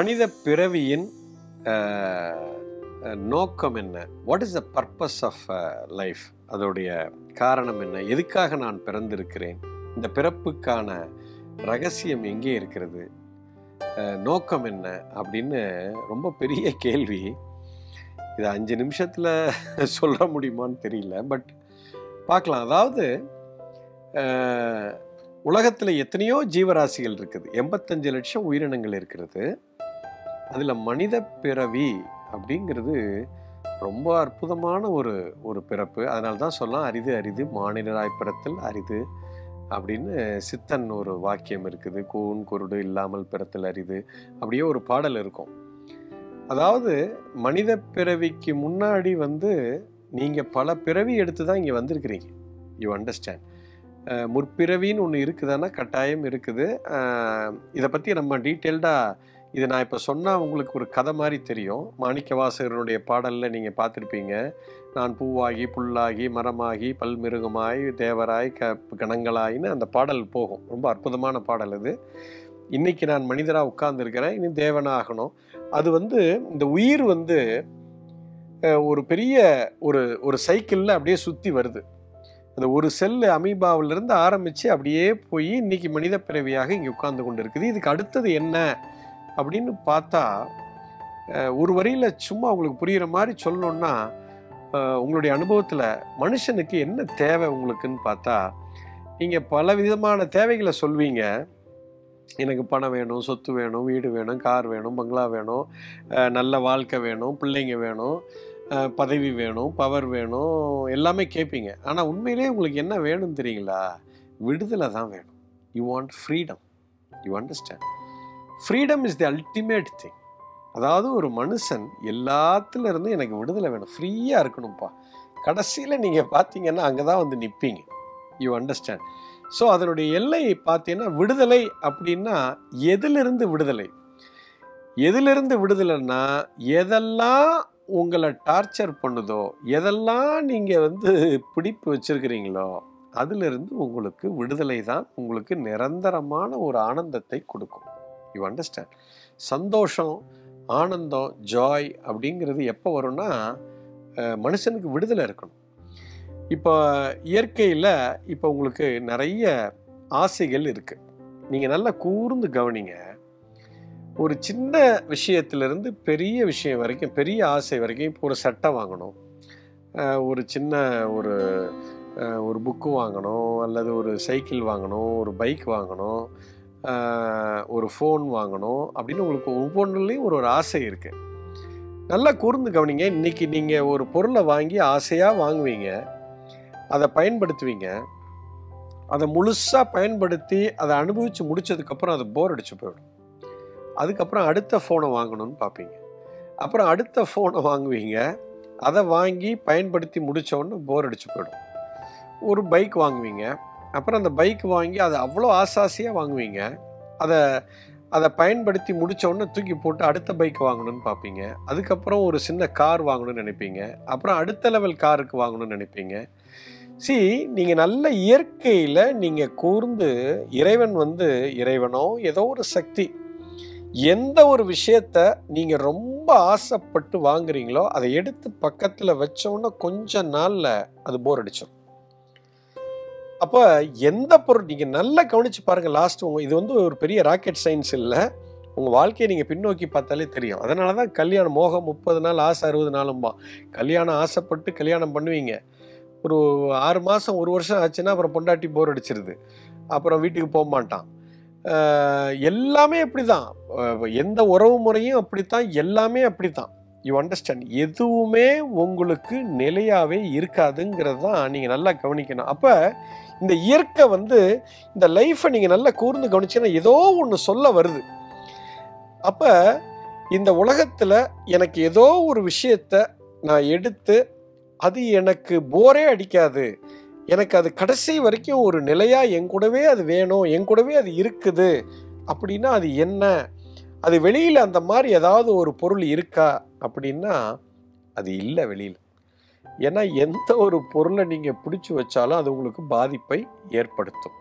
மனித பிறவியின் நோக்கம் என்ன? What is the purpose of life? அதோடைய காரணம் என்ன? எதுக்காக நான் பிறந்திருக்கிறேன்? இந்த பிறப்புக்கான ரகசியம் எங்கே இருக்கிறது? நோக்கம் என்ன அப்படின்னு ரொம்ப பெரிய கேள்வி. இது 5 நிமிஷத்தில் சொல்ல முடியுமான்னு தெரியல, பட் பார்க்கலாம். அதாவது உலகத்தில் எத்தனையோ ஜீவராசிகள் இருக்குது, 85 லட்சம் உயிரினங்கள் இருக்கிறது. அதில் மனித பிறவி அப்படிங்கிறது ரொம்ப அற்புதமான ஒரு பிறப்பு. அதனால தான் சொல்லலாம், அரிது அரிது மானிடராய் பிறத்தல் அரிது அப்படின்னு சித்தன் ஒரு வாக்கியம் இருக்குது. கூன் குருடு இல்லாமல் பிறத்தல் அரிது, அப்படியே ஒரு பாடல் இருக்கும். அதாவது மனித பிறவிக்கு முன்னாடி நீங்கள் பல பிறவி எடுத்து தான் இங்கே வந்திருக்கிறீங்க. You understand? முற்பிறவின்னு ஒன்று இருக்குதானா? கட்டாயம் இருக்குது. இதை பற்றி நம்ம டீட்டெயில்டாக, இதை நான் இப்போ சொன்னால் உங்களுக்கு ஒரு கதை மாதிரி தெரியும். மாணிக்கவாசகருடைய பாடலில் நீங்கள் பார்த்துருப்பீங்க. நான் பூவாகி புல்லாகி மரமாகி பல்மிருகமாய் தேவராய் கணங்களாயின்னு அந்த பாடல் போகும். ரொம்ப அற்புதமான பாடல் அது. இன்னைக்கு நான் மனிதராக உட்கார்ந்துருக்கிறேன், இனி தேவனாகணும். அது இந்த உயிர் ஒரு பெரிய ஒரு சைக்கிளில் அப்படியே சுற்றி வருது. அந்த ஒரு செல்லு அமீபாவிலிருந்து ஆரம்பித்து அப்படியே போய் இன்னைக்கு மனித பிறவியாக இங்கே உட்கார்ந்து கொண்டு இருக்குது. இதுக்கு அடுத்தது என்ன அப்படின்னு பார்த்தா, ஒரு வரியில் சும்மா உங்களுக்கு புரிகிற மாதிரி சொல்லணுன்னா, உங்களுடைய அனுபவத்தில் மனுஷனுக்கு என்ன தேவை உங்களுக்குன்னு பார்த்தா, நீங்கள் பல விதமான தேவைகளை சொல்வீங்க. எனக்கு பணம் வேணும், சொத்து வேணும், வீடு வேணும், கார் வேணும், பங்களா வேணும், நல்ல வாழ்க்கை வேணும், பிள்ளைங்க வேணும், பதவி வேணும், பவர் வேணும், எல்லாமே கேட்பீங்க. ஆனால் உண்மையிலே உங்களுக்கு என்ன வேணும் தெரியுங்களா? விடுதலை தான் வேணும். You want freedom. You understand? Freedom is the ultimate thing. அதாவது ஒரு மனுஷன் எல்லாத்துலேருந்து எனக்கு விடுதலை வேணும், ஃப்ரீயாக இருக்கணும்ப்பா. கடைசியில் நீங்கள் பார்த்தீங்கன்னா அங்கே தான் நிற்பீங்க. You understand? ஸோ அதனுடைய எல்லை பார்த்தீங்கன்னா, விடுதலை அப்படின்னா எதிலிருந்து விடுதலை? எதிலிருந்து விடுதலைன்னா, எதெல்லாம் உங்களை டார்ச்சர் பண்ணுதோ, எதெல்லாம் நீங்கள் பிடிப்பு வச்சுருக்கிறீங்களோ, அதிலிருந்து உங்களுக்கு விடுதலை தான் உங்களுக்கு நிரந்தரமான ஒரு ஆனந்தத்தை கொடுக்கும். You understand? சந்தோஷம், ஆனந்தம், ஜாய் அப்படிங்கிறது எப்போ வரும்னா, மனுஷனுக்கு விடுதலை இருக்கணும். இப்போ இயற்கையில் இப்போ உங்களுக்கு நிறைய ஆசைகள் இருக்குது. நீங்கள் நல்லா கூர்ந்து கவனிங்க. ஒரு சின்ன விஷயத்திலிருந்து பெரிய விஷயம் வரைக்கும், பெரிய ஆசை வரைக்கும். இப்போ ஒரு சட்டை வாங்கணும், ஒரு சின்ன ஒரு புக்கு வாங்கணும், அல்லது ஒரு சைக்கிள் வாங்கணும், ஒரு பைக் வாங்கணும், ஒரு ஃபோன் வாங்கணும் அப்படின்னு உங்களுக்கு ஒவ்வொன்றுலேயும் ஒரு ஆசை இருக்குது. நல்லா கூர்ந்து கவனிங்க. இன்றைக்கி நீங்கள் ஒரு பொருளை வாங்கி ஆசையாக வாங்குவீங்க, அதை பயன்படுத்துவீங்க. அதை முழுசாக பயன்படுத்தி அதை அனுபவித்து முடித்ததுக்கப்புறம் அது போர் அடிச்சு போயிடும். அதுக்கப்புறம் அடுத்த ஃபோனை வாங்கணும்னு பார்ப்பீங்க. அப்புறம் அடுத்த ஃபோனை வாங்குவீங்க, அதை வாங்கி பயன்படுத்தி முடித்தோன்னு போர் அடிச்சு போயிடும். ஒரு பைக் வாங்குவீங்க, அப்புறம் அந்த பைக் வாங்கி அதை அவ்வளோ ஆசாசியாக வாங்குவீங்க. அதை பயன்படுத்தி முடித்தோடனே தூக்கி போட்டு அடுத்த பைக் வாங்கணும்னு பார்ப்பீங்க. அதுக்கப்புறம் ஒரு சின்ன கார் வாங்கணும்னு நினைப்பீங்க. அப்புறம் அடுத்த லெவல் காருக்கு வாங்கணும்னு நினைப்பீங்க. நீங்கள் நல்ல இயற்கையில் நீங்கள் கூர்ந்து, இறைவன் இறைவனோ ஏதோ ஒரு சக்தி, எந்த ஒரு விஷயத்த நீங்கள் ரொம்ப ஆசைப்பட்டு வாங்குறீங்களோ, அதை எடுத்து பக்கத்தில் வச்சோன்னா கொஞ்ச நாளில் அது போர் அடிச்சிடும். அப்போ எந்த பொருள் நீங்கள் நல்லா கவனித்து பாருங்கள். லாஸ்ட் இது ஒரு பெரிய ராக்கெட் சயின்ஸ் இல்லை. உங்கள் வாழ்க்கையை நீங்கள் பின்னோக்கி பார்த்தாலே தெரியும். அதனால தான் கல்யாணம் மோகம் 30 நாள், ஆசை 60 நாளும்பா. கல்யாணம் ஆசைப்பட்டு கல்யாணம் பண்ணுவீங்க. ஒரு 6 மாதம் 1 வருஷம் ஆச்சுன்னா அப்புறம் பொண்டாட்டி போர் அடிச்சிருது, அப்புறம் வீட்டுக்கு போக மாட்டான். எல்லாமே அப்படி தான். எந்த உறவு முறையும் அப்படித்தான், எல்லாமே அப்படித்தான். You understand? எதுவுமே உங்களுக்கு நிலையாகவே இருக்காதுங்கிறது தான் நீங்கள் நல்லா கவனிக்கணும். அப்போ இந்த இயற்கை இந்த லைஃப்பை நீங்கள் நல்லா கூர்ந்து கவனிச்சீங்கன்னா ஏதோ ஒன்று சொல்ல வருது. அப்போ இந்த உலகத்தில் எனக்கு ஏதோ ஒரு விஷயத்தை நான் எடுத்து, அது எனக்கு போரே அடிக்காது, எனக்கு அது கடைசி வரைக்கும் ஒரு நிலையாக என் கூடவே அது வேணும், என் கூடவே அது இருக்குது அப்படின்னா அது என்ன? அது வெளியில் அந்த மாதிரி ஏதாவது ஒரு பொருள் இருக்கா அப்படின்னா அது இல்லை வெளியில். ஏன்னா எந்த ஒரு பொருளை நீங்கள் பிடிச்சி வச்சாலும் அது உங்களுக்கு பாதிப்பை ஏற்படுத்தும்.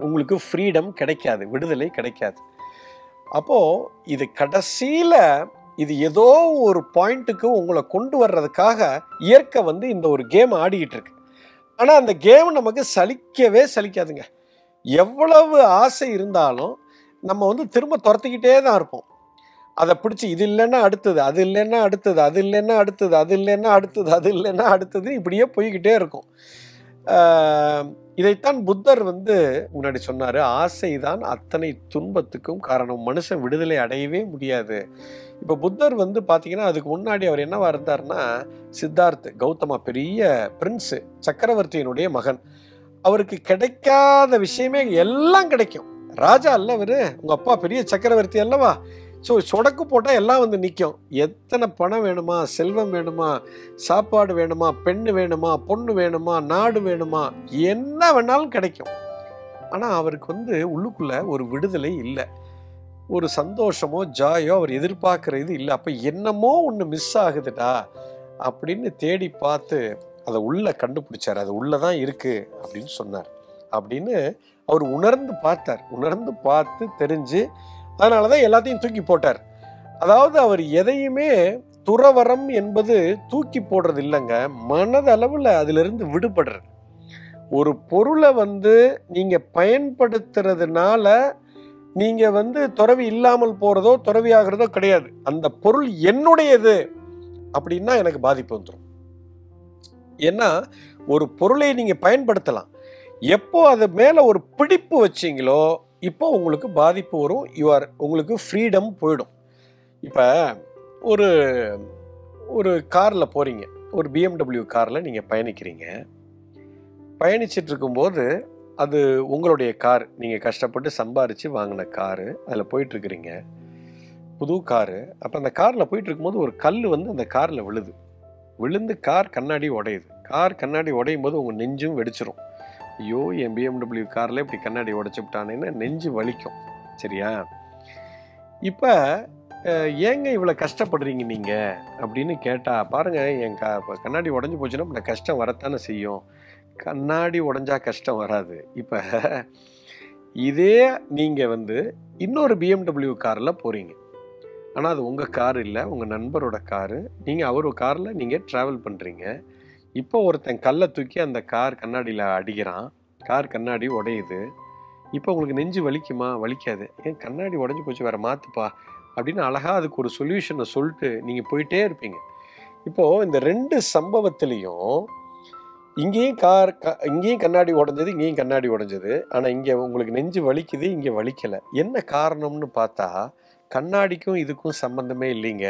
உங்களுக்கு ஃப்ரீடம் கிடைக்காது, விடுதலை கிடைக்காது. அப்போ இது கடைசியில இது ஏதோ ஒரு பாயிண்ட்டுக்கு உங்களை கொண்டு வர்றதுக்காக இயற்கை வந்து இந்த ஒரு கேம் ஆடிக்கிட்டு இருக்கு. ஆனா அந்த கேம் நமக்கு சலிக்கவே சலிக்காதுங்க. எவ்வளவு ஆசை இருந்தாலும் நம்ம வந்து திரும்ப துரத்திக்கிட்டே தான் இருப்போம். அதை பிடிச்சி இது இல்லைன்னா அடுத்தது, அது இல்லைன்னா அடுத்தது, அது இல்லைன்னா அடுத்தது, அது இல்லைன்னா அடுத்தது, அது இல்லைன்னா அடுத்தது, இப்படியே போய்கிட்டே இருக்கும். இதைத்தான் புத்தர் வந்து முன்னாடி சொன்னாரு, ஆசைதான் அத்தனை துன்பத்துக்கும் காரணம், மனுஷன் விடுதலை அடையவே முடியாது. இப்ப புத்தர் வந்து பாத்தீங்கன்னா அதுக்கு முன்னாடி அவர் என்னவா இருந்தாருன்னா, சித்தார்த் கௌதமா பெரிய பிரின்ஸ், சக்கரவர்த்தியினுடைய மகன். அவருக்கு கிடைக்காத விஷயமே எல்லாம் கிடைக்கும். ராஜா அல்ல அவரு, உங்க அப்பா பெரிய சக்கரவர்த்தி அல்லவா. ஸோ சொடக்கு போட்டால் எல்லாம் வந்து நிற்கும். எத்தனை பணம் வேணுமா, செல்வம் வேணுமா, சாப்பாடு வேணுமா, பெண்ணு வேணுமா, பொண்ணு வேணுமா, நாடு வேணுமா, என்ன வேணாலும் கிடைக்கும். ஆனால் அவருக்கு வந்து உள்ளுக்குள்ள ஒரு விடுதலை இல்லை, ஒரு சந்தோஷமோ ஜாயோ அவர் எதிர்பார்க்கறது இல்லை. அப்போ என்னமோ ஒன்று மிஸ் ஆகுதுடா அப்படின்னு தேடி பார்த்து அதை உள்ள கண்டுபிடிச்சார். அது உள்ளதான் இருக்கு அப்படின்னு சொன்னார். அப்படின்னு அவர் உணர்ந்து பார்த்தார். உணர்ந்து பார்த்து தெரிஞ்சு அதனாலதான் எல்லாத்தையும் தூக்கி போட்டார். அதாவது அவர் எதையுமே துறவரம் என்பது தூக்கி போடுறது இல்லைங்க, மனதளவுல அதுல இருந்து விடுபடுறது. ஒரு பொருளை வந்து நீங்க பயன்படுத்துறதுனால நீங்க வந்து துறவி இல்லாமல் போறதோ துறவி ஆகிறதோ கிடையாது. அந்த பொருள் என்னுடையது அப்படின்னா எனக்கு பாதிப்பு வந்துடும். ஏன்னா ஒரு பொருளை நீங்க பயன்படுத்தலாம், எப்போ அது மேல ஒரு பிடிப்பு வச்சீங்களோ இப்போ உங்களுக்கு பாதிப்பு வரும். உங்களுக்கு ஃப்ரீடம் போயிடும். இப்போ ஒரு ஒரு காரில் போகிறீங்க, ஒரு BMW காரில் நீங்கள் பயணிக்கிறீங்க. பயணிச்சிட்டு இருக்கும்போது அது உங்களுடைய கார், நீங்கள் கஷ்டப்பட்டு சம்பாரித்து வாங்கின காரு, அதில் போயிட்டுருக்கிறீங்க, புது காரு. அப்போ அந்த காரில் போயிட்டு இருக்கும்போது ஒரு கல் வந்து அந்த காரில் விழுந்து கார் கண்ணாடி உடையுது. கார் கண்ணாடி உடையும் போது உங்கள் நெஞ்சும் வெடிச்சிரும். ஐயோ, என் BMW காரில் இப்படி கண்ணாடி உடைச்சுட்டானேன்னு நெஞ்சு வலிக்கும். சரியா? இப்போ ஏங்க இவ்வளோ கஷ்டப்படுறீங்க நீங்கள் அப்படின்னு கேட்டால், பாருங்கள், என் கண்ணாடி உடஞ்சி போச்சுன்னா நான் கஷ்டம் வரத்தானே செய்யும். கண்ணாடி உடஞ்சா கஷ்டம் வராது. இப்போ இதே நீங்கள் வந்து இன்னொரு BMW காரில் போகிறீங்க, ஆனால் அது உங்கள் கார் இல்லை, உங்கள் நண்பரோட காரு. நீங்கள் அவர் காரில் நீங்கள் ட்ராவல் பண்ணுறீங்க. இப்போ ஒருத்தன் கல்லை தூக்கி அந்த கார் கண்ணாடியில் அடிக்கிறான், கார் கண்ணாடி உடையுது. இப்போ உங்களுக்கு நெஞ்சு வலிக்குமா? வலிக்காது. ஏன் கண்ணாடி உடஞ்சி போச்சு, வேற மாற்றுப்பா அப்படின்னு அழகாக அதுக்கு ஒரு சொல்யூஷனை சொல்லிட்டு நீங்கள் போயிட்டே இருப்பீங்க. இப்போது இந்த ரெண்டு சம்பவத்திலையும் இங்கேயும் கண்ணாடி உடஞ்சது, இங்கேயும் கண்ணாடி உடஞ்சது. ஆனால் இங்கே உங்களுக்கு நெஞ்சு வலிக்குது, இங்கே வலிக்கலை. என்ன காரணம்னு பார்த்தா கண்ணாடிக்கும் இதுக்கும் சம்பந்தமே இல்லைங்க.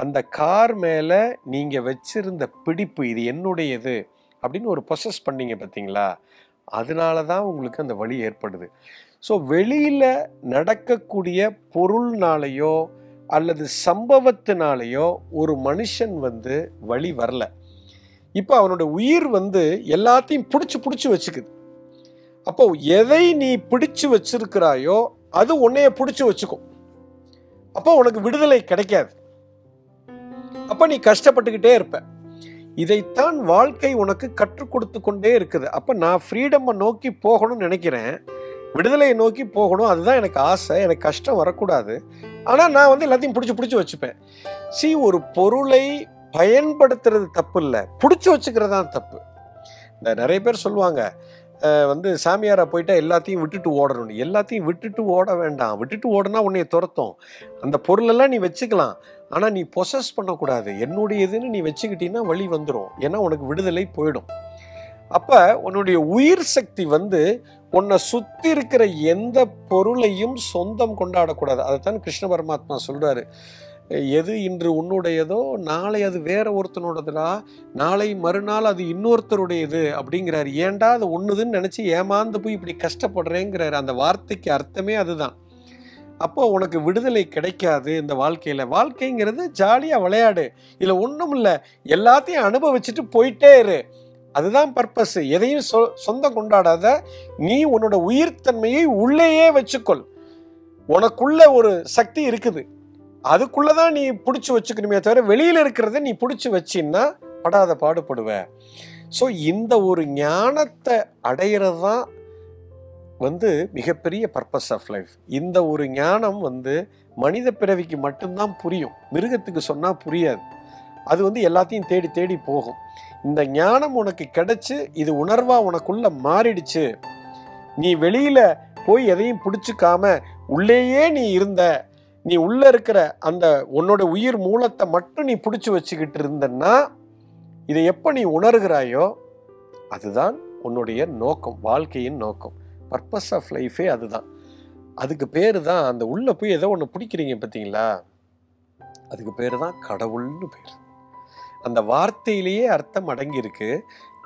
அந்த கார் மேலே நீங்கள் வச்சிருந்த பிடிப்பு, இது என்னுடையது அப்படின்னு ஒரு ப்ரொசஸ் பண்ணீங்க பார்த்தீங்களா, அதனால தான் உங்களுக்கு அந்த வலி ஏற்படுது. ஸோ வெளியில் நடக்கக்கூடிய பொருள்னாலேயோ அல்லது சம்பவத்தினாலேயோ ஒரு மனுஷன் வந்து வலி வரல. இப்போ அவனோட உயிர் வந்து எல்லாத்தையும் பிடிச்சி வச்சுக்குது. அப்போ எதை நீ பிடிச்சு வச்சிருக்கிறாயோ அது உன்னைய பிடிச்சி வச்சுக்கும். அப்போ உனக்கு விடுதலை கிடைக்காது. அப்ப நீ கஷ்டப்பட்டுக்கிட்டே இருப்ப. இதைத்தான் வாழ்க்கை உனக்கு கற்றுக் கொடுத்து கொண்டே இருக்குது. அப்ப நான் ஃப்ரீடம் நோக்கி போகணும்னு நினைக்கிறேன், விடுதலையை நோக்கி போகணும், அதுதான் எனக்கு ஆசை. எனக்கு கஷ்டம் வரக்கூடாது. ஆனா நான் வந்து எல்லாத்தையும் பிடிச்சு வச்சுப்பேன். ஒரு பொருளை பயன்படுத்துறது தப்பு இல்லை, பிடிச்சு வச்சுக்கிறதான் தப்பு. இந்த நிறைய பேர் சொல்லுவாங்க வந்து சாமியாரா போயிட்டா எல்லாத்தையும் விட்டுட்டு ஓடணும். எல்லாத்தையும் விட்டுட்டு ஓட வேண்டாம். விட்டுட்டு ஓடனா உன்னைய துரத்தும். அந்த பொருளெல்லாம் நீ வச்சுக்கலாம், ஆனால் நீ பொசஸ் பண்ணக்கூடாது. என்னுடையதுன்னு நீ வச்சுக்கிட்டீங்கன்னா வழி வந்துடும். ஏன்னா உனக்கு விடுதலை போயிடும். அப்போ உன்னுடைய உயிர் சக்தி வந்து உன்னை சுற்றி இருக்கிற எந்த பொருளையும் சொந்தம் கொண்டாடக்கூடாது. அதைத்தான் கிருஷ்ண பரமாத்மா சொல்கிறாரு, எது இன்று உன்னுடையதோ நாளை அது வேற ஒருத்தனோடதுடா, நாளை மறுநாள் அது இன்னொருத்தருடையது அப்படிங்கிறாரு. ஏன்டா அது ஒன்றுதுன்னு நினச்சி ஏமாந்து போய் இப்படி கஷ்டப்படுறேங்கிறாரு. அந்த வார்த்தைக்கு அர்த்தமே அதுதான். அப்போ உனக்கு விடுதலை கிடைக்காது இந்த வாழ்க்கையில். வாழ்க்கைங்கிறது ஜாலியாக விளையாடு, இதில் ஒன்றும் இல்லை, எல்லாத்தையும் அனுபவிச்சுட்டு போயிட்டே இரு, அதுதான் பர்பஸ். எதையும் சொந்தம் கொண்டாடாத. நீ உன்னோட உயிர்த்தன்மையை உள்ளேயே வச்சுக்கொள். உனக்குள்ள ஒரு சக்தி இருக்குது, அதுக்குள்ளதான் நீ பிடிச்சி வச்சுக்கணுமே தவிர வெளியில இருக்கிறத நீ பிடிச்சி வச்சின்னா படாத பாடுபடுவ. ஸோ இந்த ஒரு ஞானத்தை அடையிறது தான் வந்து மிகப்பெரிய பர்பஸ் ஆஃப் லைஃப். இந்த ஒரு ஞானம் வந்து மனித பிறவிக்கு மட்டும்தான் புரியும். மிருகத்துக்கு சொன்னா புரியாது. அது வந்து எல்லாத்தையும் தேடி தேடி போகும். இந்த ஞானம் உனக்கு கிடைச்சு, இது உணர்வா உனக்குள்ள மாறிடுச்சு. நீ வெளியில போய் எதையும் பிடிச்சிக்காம உள்ளேயே நீ இருந்த, நீ உள்ள இருக்கிற அந்த உன்னோட உயிர் மூலத்தை மட்டும் நீ பிடிச்சு வச்சுக்கிட்டு இருந்தன்னா, இதை எப்ப நீ உணர்கிறாயோ அதுதான் உன்னுடைய நோக்கம், வாழ்க்கையின் நோக்கம். பர்பஸ் ஆஃப் லைஃபே அதுதான். அதுக்கு பேரு தான், அந்த உள்ள போய் ஏதோ ஒன்று பிடிக்கிறீங்க பார்த்தீங்களா, அதுக்கு பேரு தான் கடவுள்னு பேர். அந்த வார்த்தையிலேயே அர்த்தம் அடங்கி இருக்கு.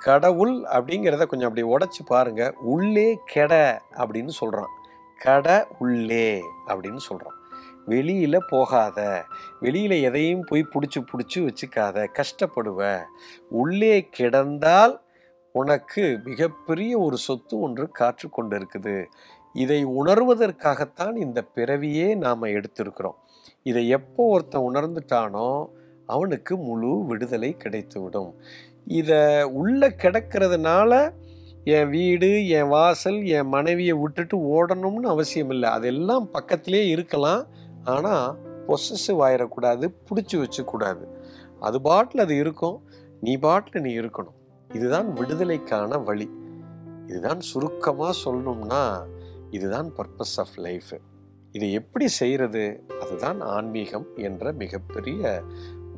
கடவுள் அப்படிங்கிறத கொஞ்சம் அப்படி உடைச்சு பாருங்க. உள்ளே கெட அப்படின்னு சொல்றான். கட உள்ளே அப்படின்னு சொல்றான். வெளியில போகாத, வெளியில எதையும் போய் பிடிச்சு வச்சுக்காத, கஷ்டப்படுவ. உள்ளே கிடந்தால் உனக்கு மிகப்பெரிய ஒரு சொத்து ஒன்று காற்று கொண்டு இருக்குது. இதை உணர்வதற்காகத்தான் இந்த பிறவியே நாம எடுத்திருக்கிறோம். இதை எப்போ ஒருத்தன் உணர்ந்துட்டானோ அவனுக்கு முழு விடுதலை கிடைத்துவிடும். இதை உள்ள கிடக்கிறதுனால என் வீடு, என் வாசல், என் மனைவியை விட்டுட்டு ஓடணும்னு அவசியம் இல்லை. அதெல்லாம் பக்கத்திலே இருக்கலாம். ஆனால் பொசசிவ் ஆயிடக்கூடாது, பிடிச்சி வச்சுக்கூடாது. அது பாட்டில் அது இருக்கும், நீ பாட்டில் நீ இருக்கணும். இதுதான் விடுதலைக்கான வழி. இதுதான் சுருக்கமாக சொல்லணும்னா இதுதான் பர்பஸ் ஆஃப் லைஃப். இதை எப்படி செய்கிறது? அதுதான் ஆன்மீகம் என்ற மிகப்பெரிய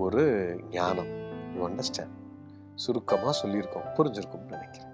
ஒரு ஞானம். You understand? சுருக்கமாக சொல்லியிருக்கோம், புரிஞ்சிருக்கும்னு நினைக்கிறேன்.